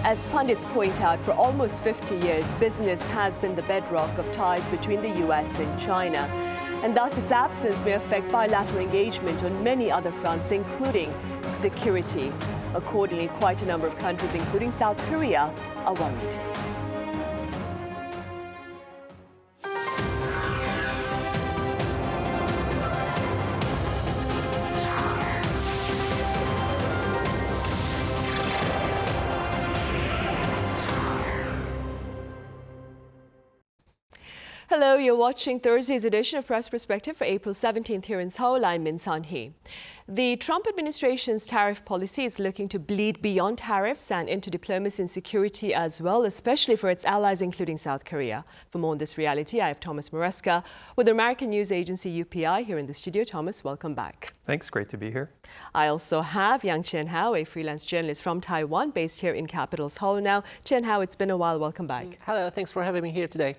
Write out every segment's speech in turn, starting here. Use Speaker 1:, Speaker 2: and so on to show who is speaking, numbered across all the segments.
Speaker 1: As pundits point out, for almost 50 years, business has been the bedrock of ties between the US and China. And thus its absence may affect bilateral engagement on many other fronts, including security. Accordingly, quite a number of countries, including South Korea, are worried. Hello, you're watching Thursday's edition of Press Perspective for April 17th here in Seoul. I'm Min Sun-hee. The Trump administration's tariff policy is looking to bleed beyond tariffs and into diplomacy and security as well, especially for its allies, including South Korea. For more on this reality, I have Thomas Maresca with the American news agency UPI here in the studio. Thomas, welcome back.
Speaker 2: Thanks, great to be here.
Speaker 1: I also have Yang Chien-Hao, a freelance journalist from Taiwan, based here in capital Seoul now. Chien-Hao, it's been a while. Welcome back.
Speaker 3: Hello, thanks for having me here today.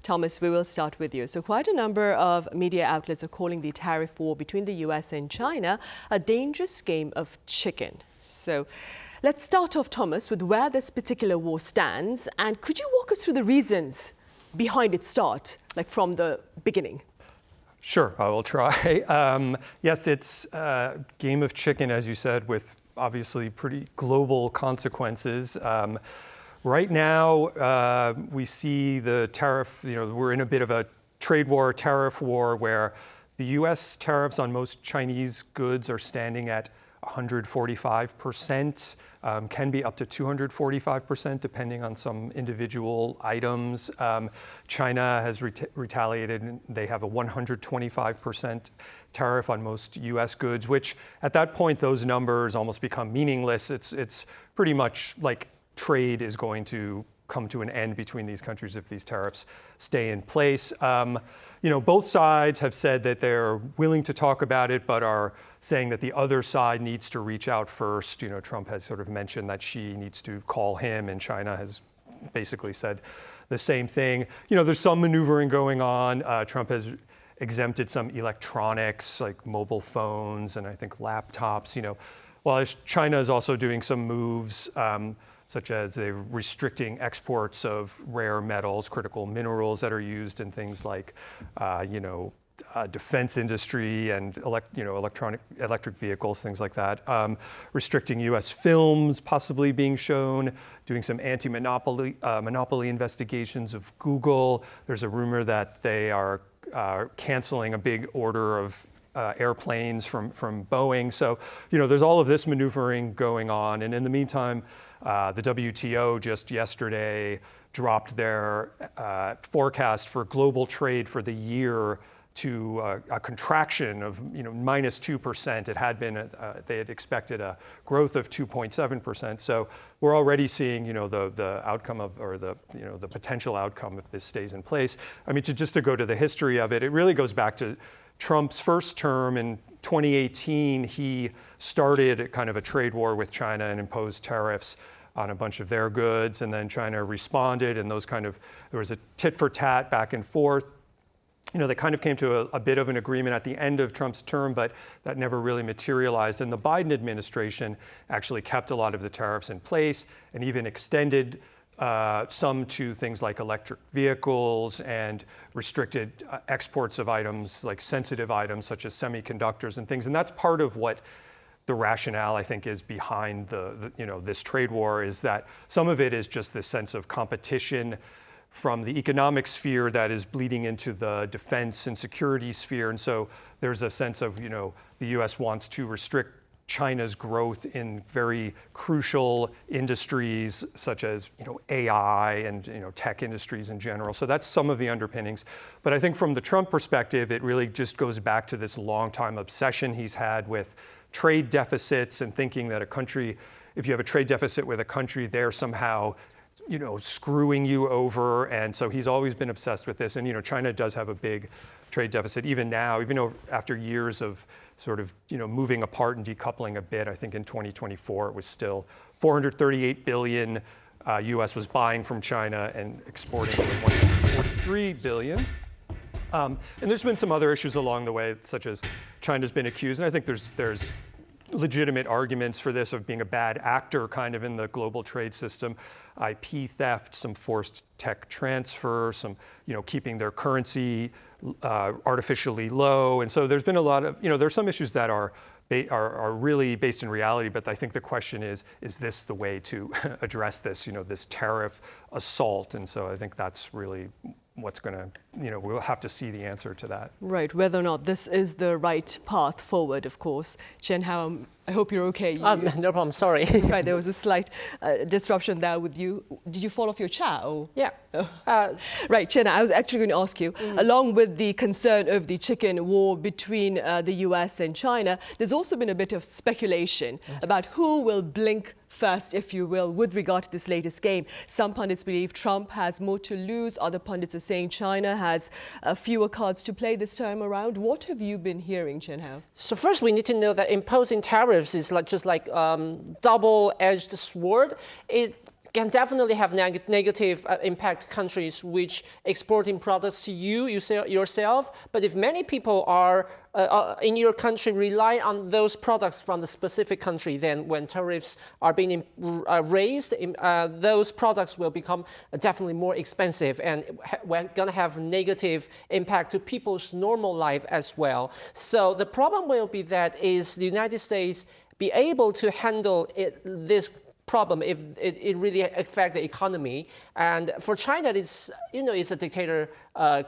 Speaker 1: Thomas, we will start with you. So quite a number of media outlets are calling the tariff war between the US and China a dangerous game of chicken. So let's start off, Thomas, with where this particular war stands. And could you walk us through the reasons behind its start, like from the beginning?
Speaker 2: Sure, I will try. Yes, it's a game of chicken, as you said, with obviously pretty global consequences. Right now, we see the tariff, we're in a bit of a trade war, tariff war, where the US tariffs on most Chinese goods are standing at 145%, can be up to 245%, depending on some individual items. China has retaliated. They have a 125% tariff on most US goods, which at that point, those numbers almost become meaningless. It's pretty much like trade is going to come to an end between these countries if these tariffs stay in place. Both sides have said that they're willing to talk about it, but are saying that the other side needs to reach out first. Trump has sort of mentioned that Xi needs to call him, and China has basically said the same thing. There's some maneuvering going on. Trump has exempted some electronics like mobile phones and I think laptops. While China is also doing some moves, such as they're restricting exports of rare metals, critical minerals that are used in things like, defense industry and electric vehicles, things like that. Restricting U.S. films possibly being shown, doing some anti-monopoly monopoly investigations of Google. There's a rumor that they are canceling a big order of airplanes from Boeing. So, there's all of this maneuvering going on. And in the meantime, the WTO just yesterday dropped their forecast for global trade for the year to a contraction of minus 2%. It had been they had expected a growth of 2.7%. So we're already seeing the outcome of, or the potential outcome if this stays in place. I mean, to go to the history of it, it really goes back to Trump's first term in 2018. He started kind of a trade war with China and imposed tariffs on a bunch of their goods, and then China responded, and there was a tit for tat back and forth. They kind of came to a bit of an agreement at the end of Trump's term, but that never really materialized. And the Biden administration actually kept a lot of the tariffs in place and even extended some to things like electric vehicles and restricted exports of items like sensitive items such as semiconductors and things. And that's part of what the rationale, I think, is behind this trade war, is that some of it is just this sense of competition from the economic sphere that is bleeding into the defense and security sphere. And so there's a sense of, the US wants to restrict China's growth in very crucial industries such as AI and tech industries in general. So that's some of the underpinnings. But I think from the Trump perspective, it really just goes back to this long-time obsession he's had with trade deficits and thinking that a country, if you have a trade deficit with a country, they're somehow screwing you over. And so he's always been obsessed with this. And China does have a big trade deficit even now, even though after years of sort of moving apart and decoupling a bit. I think in 2024 it was still 438 billion US was buying from China and exporting 143 billion. And there's been some other issues along the way, such as China's been accused, and I think there's legitimate arguments for this of being a bad actor kind of in the global trade system. IP theft, some forced tech transfer, some, keeping their currency artificially low. And so there's been a lot of, there's some issues that are really based in reality, but I think the question is this the way to address this, this tariff assault? And so I think that's really what's going to, we'll have to see the answer to that.
Speaker 1: Right, whether or not this is the right path forward, of course. Chien-Hao, I hope you're okay.
Speaker 3: No problem, sorry.
Speaker 1: Right, there was a slight disruption there with you. Did you fall off your chair? Or?
Speaker 3: Yeah.
Speaker 1: Right, Chien-Hao, I was actually going to ask you, along with the concern of the chicken war between the US and China, there's also been a bit of speculation about who will blink first, if you will, with regard to this latest game. Some pundits believe Trump has more to lose. Other pundits are saying China has fewer cards to play this time around. What have you been hearing, Chien-Hao?
Speaker 3: So first, we need to know that imposing tariffs is just like double-edged sword. It can definitely have negative impact countries which exporting products to you yourself. But if many people are in your country rely on those products from the specific country, then when tariffs are being raised, those products will become definitely more expensive, and we're going to have negative impact to people's normal life as well. So the problem will be that is the United States be able to handle this problem if it really affects the economy. And for China, it's a dictator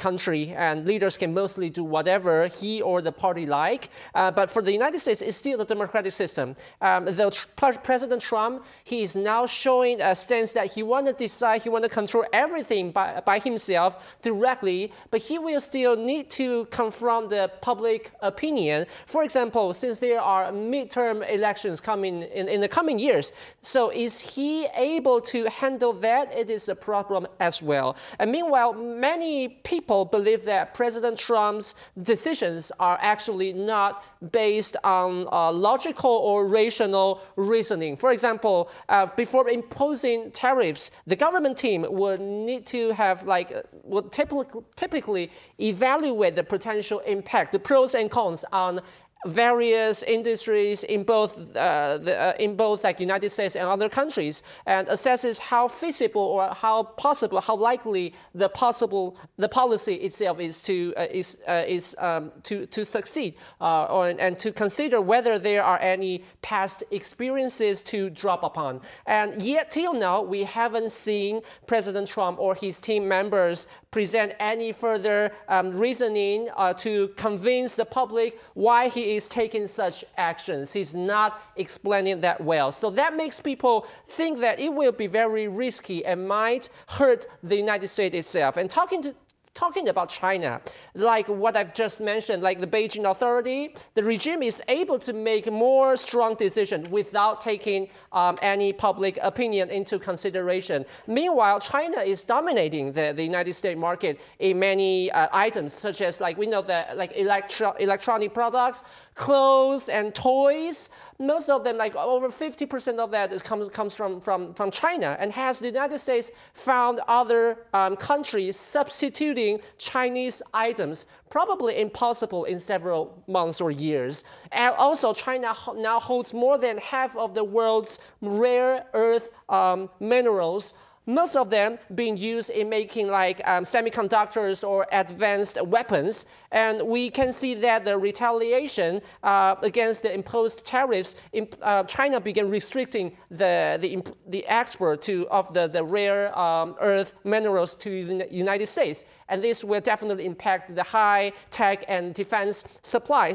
Speaker 3: country, and leaders can mostly do whatever he or the party like. But for the United States, it's still the democratic system. Though President Trump, he is now showing a stance that he want to decide, he want to control everything by himself directly, but he will still need to confront the public opinion. For example, since there are midterm elections coming in the coming years, so is he able to handle that? It is a problem as well. And meanwhile, many people believe that President Trump's decisions are actually not based on logical or rational reasoning. For example, before imposing tariffs, the government team would need to have would typically evaluate the potential impact, the pros and cons on various industries in both like United States and other countries, and assesses how feasible or how possible, how likely the policy itself is to succeed, and to consider whether there are any past experiences to drop upon. And yet till now, we haven't seen President Trump or his team members present any further reasoning to convince the public why he is taking such actions. He's not explaining that well. So that makes people think that it will be very risky and might hurt the United States itself. And talking about China, like what I've just mentioned, like the Beijing authority, the regime is able to make more strong decisions without taking any public opinion into consideration. Meanwhile, China is dominating the United States market in many items, such as we know that electronic products, clothes and toys. Most of them, over 50% of that comes from China. And has the United States found other countries substituting Chinese items? Probably impossible in several months or years. And also, China now holds more than half of the world's rare earth minerals, most of them being used in making semiconductors or advanced weapons. And we can see that the retaliation against the imposed tariffs, China began restricting the export of the rare earth minerals to the United States. And this will definitely impact the high tech and defense supply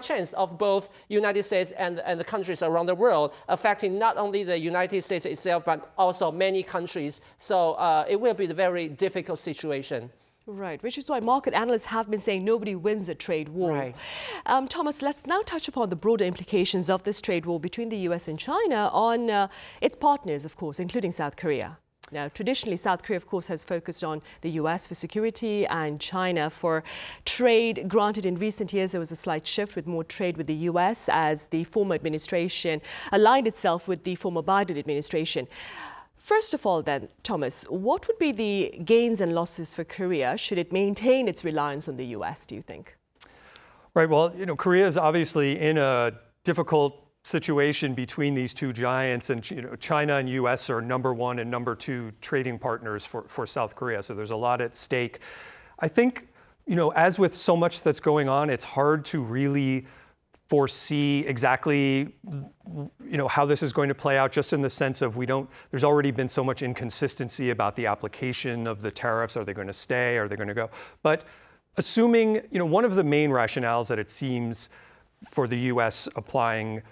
Speaker 3: chains of both United States and the countries around the world, affecting not only the United States itself, but also many countries. So it will be a very difficult situation.
Speaker 1: Right, which is why market analysts have been saying nobody wins a trade war.
Speaker 3: Right.
Speaker 1: Thomas, let's now touch upon the broader implications of this trade war between the US and China on its partners, of course, including South Korea. Now, traditionally, South Korea, of course, has focused on the US for security and China for trade. Granted, in recent years, there was a slight shift with more trade with the US as the former administration aligned itself with the former Biden administration. First of all, then, Thomas, what would be the gains and losses for Korea should it maintain its reliance on the US, do you think?
Speaker 2: Right. Well, Korea is obviously in a difficult situation between these two giants, and China and US are #1 and #2 trading partners for South Korea. So there's a lot at stake. I think, as with so much that's going on, it's hard to really foresee exactly, how this is going to play out, just in the sense of there's already been so much inconsistency about the application of the tariffs. Are they going to stay? Are they going to go? But assuming, one of the main rationales that it seems for the US applying,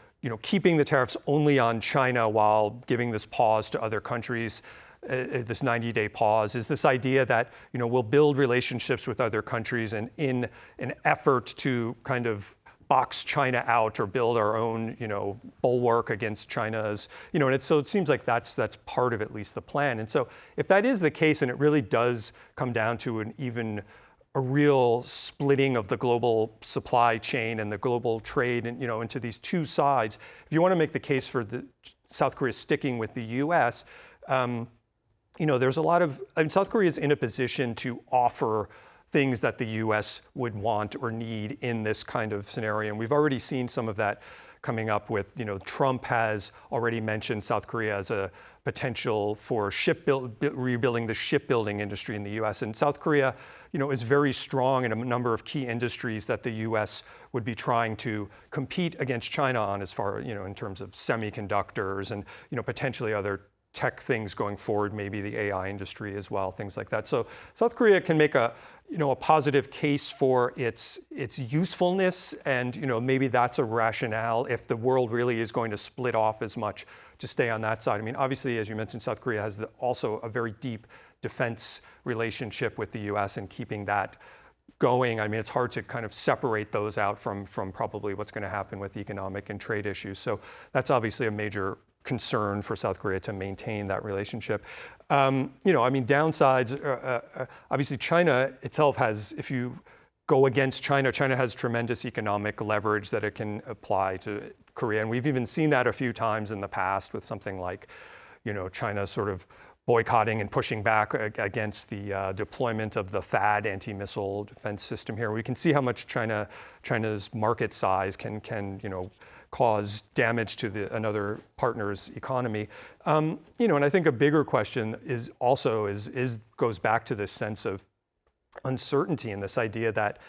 Speaker 2: keeping the tariffs only on China while giving this pause to other countries, this 90-day pause, is this idea that, we'll build relationships with other countries, and in an effort to kind of box China out or build our own, bulwark against China's, and so it seems like that's part of at least the plan. And so if that is the case, and it really does come down to a real splitting of the global supply chain and the global trade, and into these two sides, if you want to make the case for South Korea sticking with the US, there's a lot of, South Korea is in a position to offer things that the US would want or need in this kind of scenario. And we've already seen some of that coming up with, Trump has already mentioned South Korea as a potential for rebuilding the shipbuilding industry in the US. And South Korea, is very strong in a number of key industries that the US would be trying to compete against China on, as far, in terms of semiconductors and, potentially other tech things going forward, maybe the AI industry as well, things like that. So South Korea can make a positive case for its usefulness, and maybe that's a rationale if the world really is going to split off as much, to stay on that side. I mean, obviously, as you mentioned, South Korea has also a very deep defense relationship with the US, and keeping that going, I mean, it's hard to kind of separate those out from probably what's going to happen with economic and trade issues. So that's obviously a major concern for South Korea, to maintain that relationship. Downsides, obviously China itself has, if you go against China, China has tremendous economic leverage that it can apply to Korea. And we've even seen that a few times in the past with something like, China sort of boycotting and pushing back against the deployment of the THAAD anti-missile defense system here. We can see how much China's market size can cause damage to another partner's economy. And I think a bigger question goes back to this sense of uncertainty, and this idea that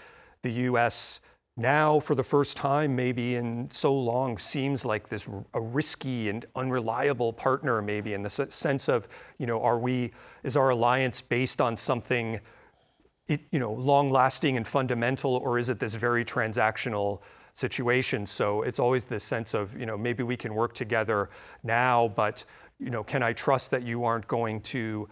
Speaker 2: the US now, for the first time maybe in so long, seems like a risky and unreliable partner, maybe, in the sense of, is our alliance based on something, long-lasting and fundamental, or is it this very transactional situation? So it's always this sense of, maybe we can work together now, but, can I trust that you aren't going to,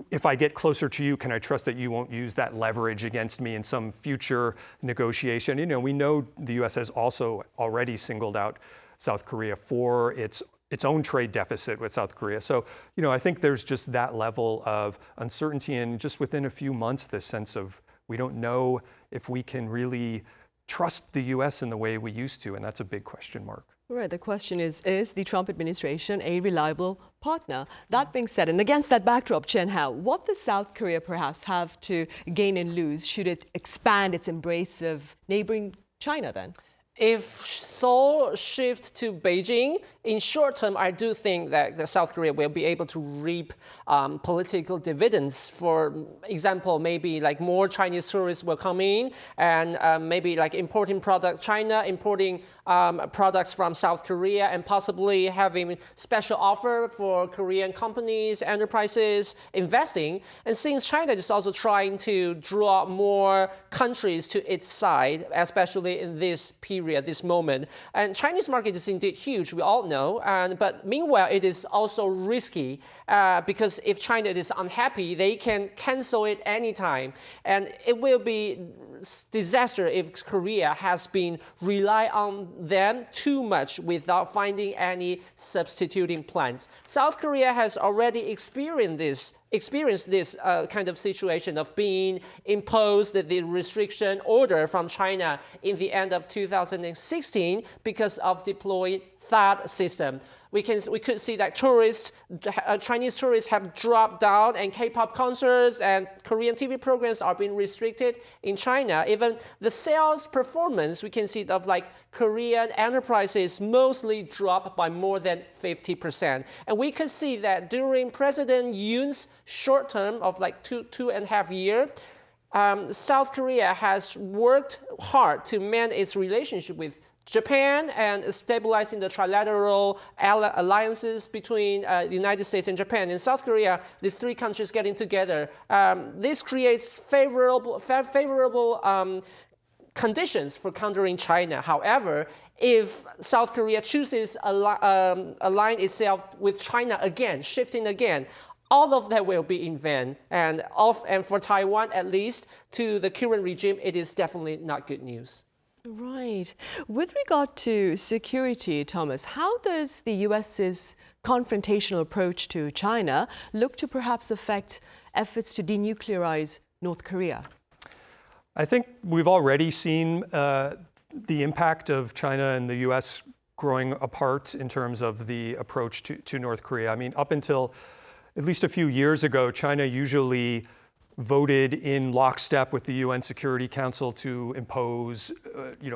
Speaker 2: if I get closer to you, can I trust that you won't use that leverage against me in some future negotiation? We know the US has also already singled out South Korea for its own trade deficit with South Korea. So, I think there's just that level of uncertainty, and just within a few months, this sense of, we don't know if we can really trust the US in the way we used to, and that's a big question mark.
Speaker 1: Right, the question is the Trump administration a reliable partner? That being said, and against that backdrop, Chien-Hao, what does South Korea perhaps have to gain and lose should it expand its embrace of neighboring China then?
Speaker 3: If Seoul shifts to Beijing, in short term, I do think that South Korea will be able to reap political dividends. For example, maybe like more Chinese tourists will come in, and maybe like importing China importing products from South Korea, and possibly having special offer for Korean companies, enterprises investing. And since China is also trying to draw more countries to its side, especially in this period, this moment, and Chinese market is indeed huge, we all know. But meanwhile, it is also risky because if China is unhappy, they can cancel it anytime, and it will be disaster if Korea has been rely on them too much without finding any substituting plans. South Korea has already experienced this kind of situation of being imposed the restriction order from China in the end of 2016 because of deploying THAAD system. we could see that Chinese tourists have dropped down, and K-pop concerts and Korean TV programs are being restricted in China. Even the sales performance, we can see of like Korean enterprises mostly dropped by more than 50%. And we can see that during President Yoon's short term of like two and a half years, South Korea has worked hard to mend its relationship with Japan and stabilizing the trilateral alliances between the United States and Japan. In South Korea, these three countries getting together, this creates favorable conditions for countering China. However, if South Korea chooses align itself with China again, shifting again, all of that will be in vain. And for Taiwan, at least, to the current regime, it is definitely not good news.
Speaker 1: Right. With regard to security, Thomas, how does the US's confrontational approach to China look to perhaps affect efforts to denuclearize North Korea?
Speaker 2: I think we've already seen the impact of China and the US growing apart in terms of the approach to North Korea. I mean, up until at least a few years ago, China usually voted in lockstep with the UN Security Council to impose,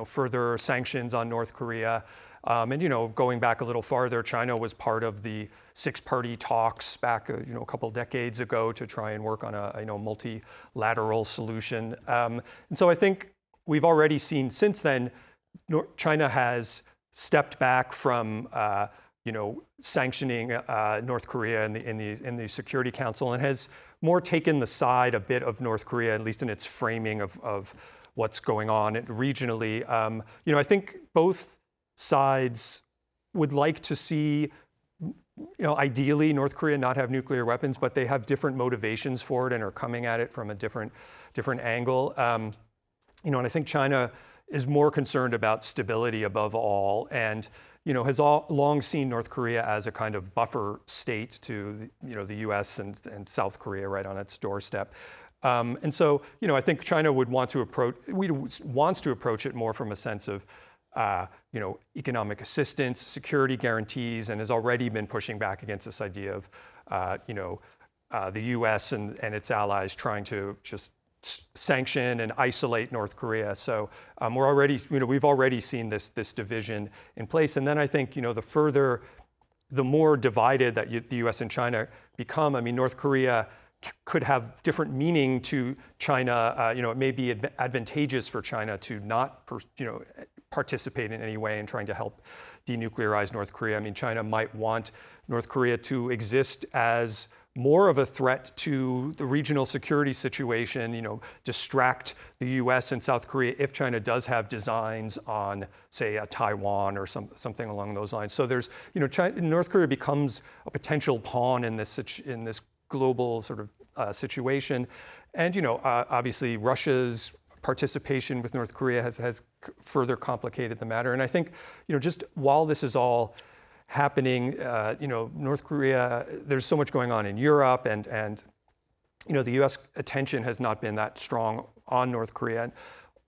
Speaker 2: further sanctions on North Korea. And going back a little farther, China was part of the six-party talks back, a couple decades ago to try and work on a multilateral solution. And so I think we've already seen since then, China has stepped back from, sanctioning North Korea in the Security Council and has more taken the side a bit of North Korea, at least in its framing of what's going on regionally. I think both sides would like to see, ideally North Korea not have nuclear weapons, but they have different motivations for it and are coming at it from a different angle. And I think China is more concerned about stability above all, and has long seen North Korea as a kind of buffer state to the U.S. and South Korea right on its doorstep. And so, I think China wants to approach it more from a sense of, economic assistance, security guarantees, and has already been pushing back against this idea of, the U.S. and its allies trying to just sanction and isolate North Korea. So we've already seen this division in place. And then I think, the more divided that the U.S. and China become, North Korea could have different meaning to China. It may be advantageous for China to not, participate in any way in trying to help denuclearize North Korea. China might want North Korea to exist as more of a threat to the regional security situation, distract the US and South Korea if China does have designs on, say, Taiwan or something along those lines. So there's, North Korea becomes a potential pawn in this global sort of situation. And, obviously Russia's participation with North Korea has further complicated the matter. And I think, just while this is all happening, North Korea, there's so much going on in Europe, and the U.S. attention has not been that strong on North Korea. And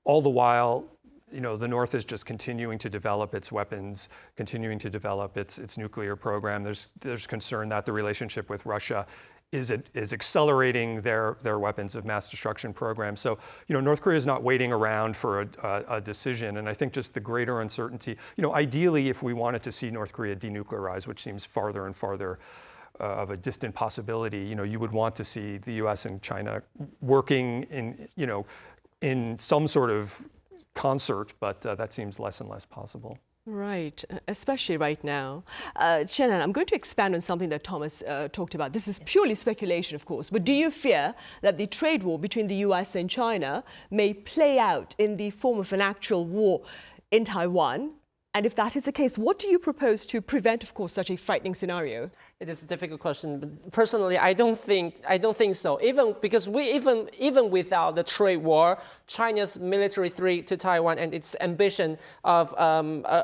Speaker 2: all the while, the North is just continuing to develop its weapons, continuing to develop its nuclear program. There's concern that the relationship with Russia is accelerating their weapons of mass destruction program. So, North Korea is not waiting around for a decision. And I think just the greater uncertainty, ideally, if we wanted to see North Korea denuclearize, which seems farther and farther of a distant possibility, you would want to see the U.S. and China working in some sort of concert, but that seems less and less possible.
Speaker 1: Right, especially right now. Chien-Hao, I'm going to expand on something that Thomas talked about. This is purely speculation, of course, but do you fear that the trade war between the US and China may play out in the form of an actual war in Taiwan? And if that is the case, what do you propose to prevent, of course, such a frightening scenario?
Speaker 3: It is a difficult question, but personally, I don't think so. Even without the trade war, China's military threat to Taiwan and its ambition of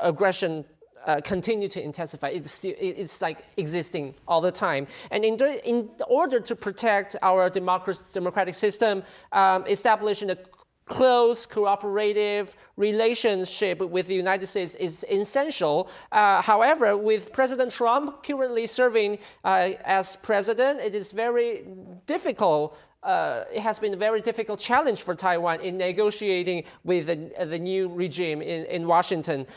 Speaker 3: aggression continue to intensify. It's like existing all the time. And in order to protect our democratic system, establishing a close, cooperative relationship with the United States is essential. However, with President Trump currently serving as president, it is very difficult. It has been a very difficult challenge for Taiwan in negotiating with the new regime in Washington.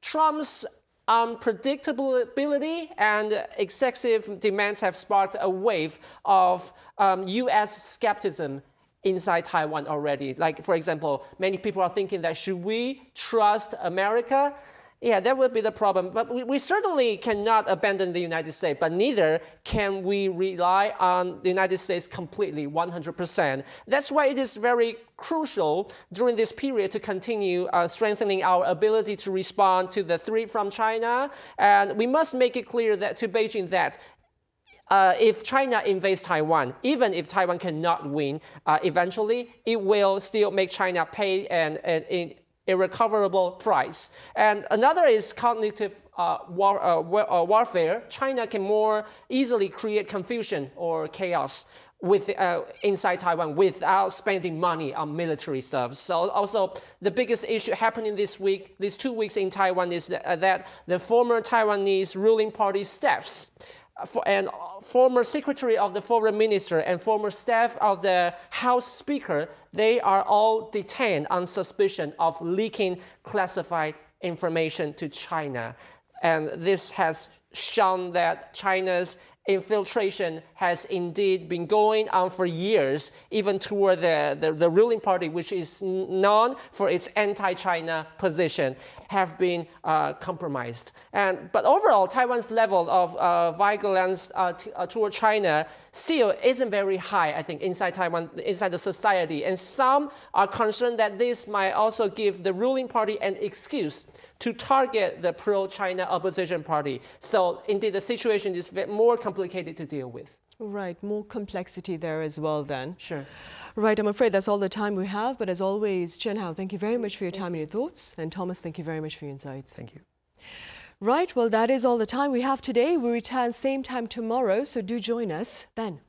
Speaker 3: Trump's unpredictability and excessive demands have sparked a wave of U.S. skepticism inside Taiwan already. Like, for example, many people are thinking that should we trust America? Yeah, that would be the problem. But we certainly cannot abandon the United States, but neither can we rely on the United States completely, 100%. That's why it is very crucial during this period to continue strengthening our ability to respond to the threat from China. And we must make it clear that to Beijing that if China invades Taiwan, even if Taiwan cannot win, eventually it will still make China pay an irrecoverable price. And another is cognitive warfare. China can more easily create confusion or chaos inside Taiwan without spending money on military stuff. So also the biggest issue happening these 2 weeks in Taiwan is that the former Taiwanese ruling party staffs and former secretary of the foreign minister and former staff of the House Speaker, they are all detained on suspicion of leaking classified information to China. And this has shown that China's infiltration has indeed been going on for years, even toward the ruling party, which is known for its anti-China position, have been compromised. But overall, Taiwan's level of violence toward China still isn't very high, I think, inside Taiwan, inside the society. And some are concerned that this might also give the ruling party an excuse to target the pro-China opposition party. So indeed, the situation is more complicated to deal with.
Speaker 1: Right, more complexity there as well then.
Speaker 3: Sure.
Speaker 1: Right, I'm afraid that's all the time we have. But as always, Chien-Hao, thank you very much for your time and your thoughts. And Thomas, thank you very much for your insights.
Speaker 2: Thank you.
Speaker 1: Right, well, that is all the time we have today. We return same time tomorrow, so do join us then.